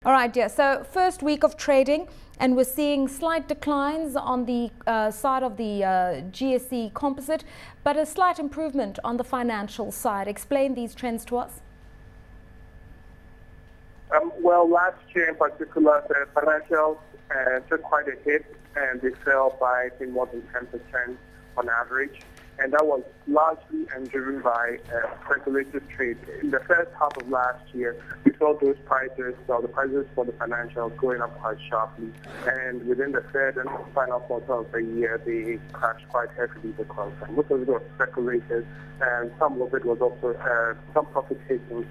All right, dear. So first week of trading, and we're seeing slight declines on the side of the GSE composite, but a slight improvement on the financial side. Explain these trends to us. Well, last year in particular, the financials took quite a hit, and they fell by, I think, more than 10% on average. And that was largely driven by speculative trade. In the first half of last year, we saw those prices, so the prices for the financials going up quite sharply. And within the third and final quarter of the year, they crashed quite heavily because most of it was speculative, and some of it was also some profit taking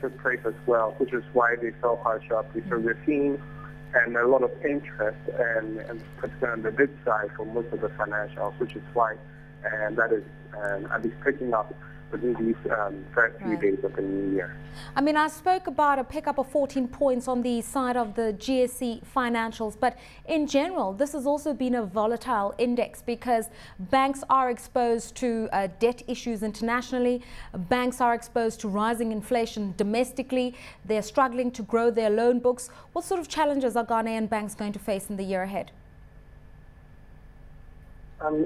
took place as well, which is why they fell quite sharply. So we're seeing and a lot of interest and particularly on the bid side for most of the financials, which is why that is at least picking up within these first few days of the new year. I mean, I spoke about a pickup of 14 points on the side of the GSE financials, but in general, this has also been a volatile index because banks are exposed to debt issues internationally. Banks are exposed to rising inflation domestically. They're struggling to grow their loan books. What sort of challenges are Ghanaian banks going to face in the year ahead?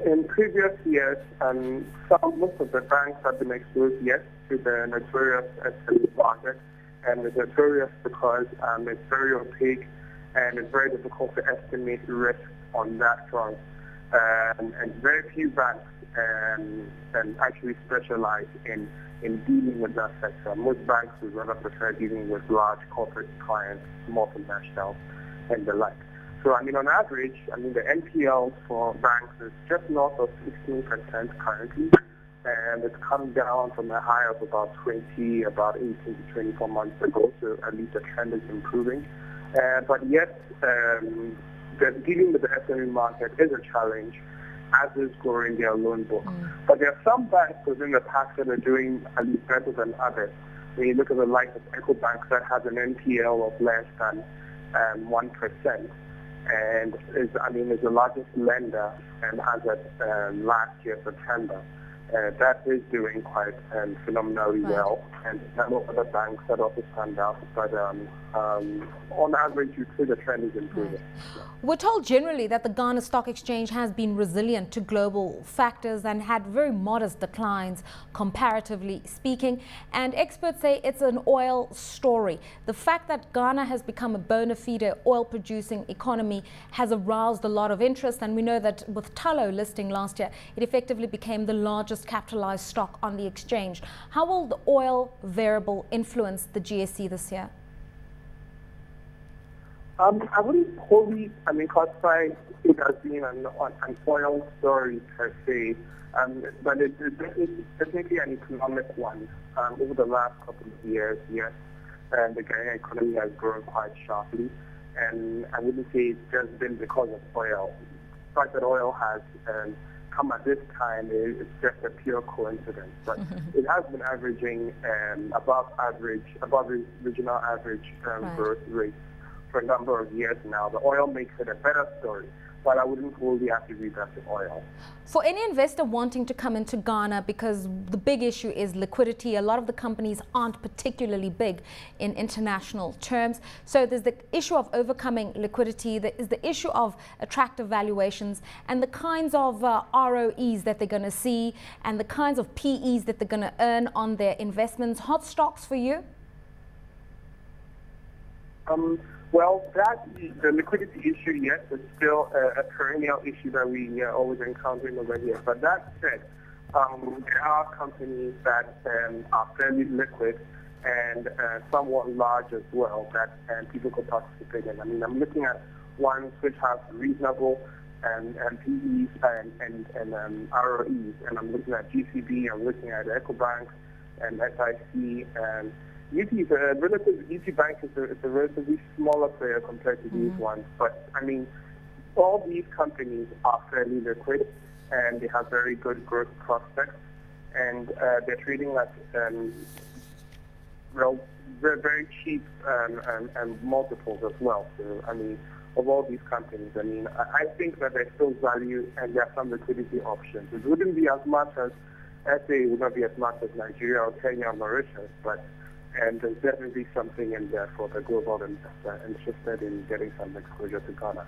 In previous years, most of the banks have been exposed, yes, to the notorious SME market, and it's notorious because it's very opaque and it's very difficult to estimate risk on that front. And very few banks actually specialize in dealing with that sector. Most banks would rather prefer dealing with large corporate clients, multinationals, and the like. So, I mean, on average, the NPL for banks is just north of 16% currently, and it's come down from a high of about 18 to 24 months ago, so at least the trend is improving. But yet, dealing with the SME market is a challenge, as is growing their loan book. But there are some banks within the pack that are doing at least better than others. When you look at the likes of Ecobank that has an NPL of less than 1%. And is the largest lender, and as of last year, September, that is doing quite phenomenally well. And there are other banks that also stand out, but on average, you see the trend is improving. We're told generally that the Ghana Stock Exchange has been resilient to global factors and had very modest declines, comparatively speaking. And experts say it's an oil story. The fact that Ghana has become a bona fide oil-producing economy has aroused a lot of interest. And we know that with Tullow listing last year, it effectively became the largest capitalized stock on the exchange. How will the oil variable influence the GSE this year? I wouldn't wholly classify it as being an oil story per se, but it's definitely an economic one. Over the last couple of years, yes, the Ghanaian economy has grown quite sharply, and I wouldn't say it's just been because of oil. The fact that oil has come at this time is just a pure coincidence, but it has been averaging above regional average growth rate for a number of years now. The oil makes it a better story, but I wouldn't wholly attribute that to oil. For any investor wanting to come into Ghana, because the big issue is liquidity, a lot of the companies aren't particularly big in international terms. So there's the issue of overcoming liquidity, there is the issue of attractive valuations, and the kinds of ROEs that they're going to see, and the kinds of PEs that they're going to earn on their investments. Hot stocks for you? Well, the liquidity issue, yes, is still a perennial issue that we are always encountering over here. But that said, there are companies that are fairly liquid and somewhat large as well that people could participate in. I'm looking at ones which have reasonable PEs and ROEs, and I'm looking at GCB, I'm looking at Ecobank and SIC, and UT Bank is a relatively smaller player compared to these ones, but all these companies are fairly liquid and they have very good growth prospects, and they're trading at very cheap and multiples as well. So of all these companies, I think that there's still value and there are some liquidity options. It wouldn't be as much as SA, it would not be as much as Nigeria or Kenya or Mauritius, but And there's definitely something in there for the global investor interested in getting some exposure to Ghana.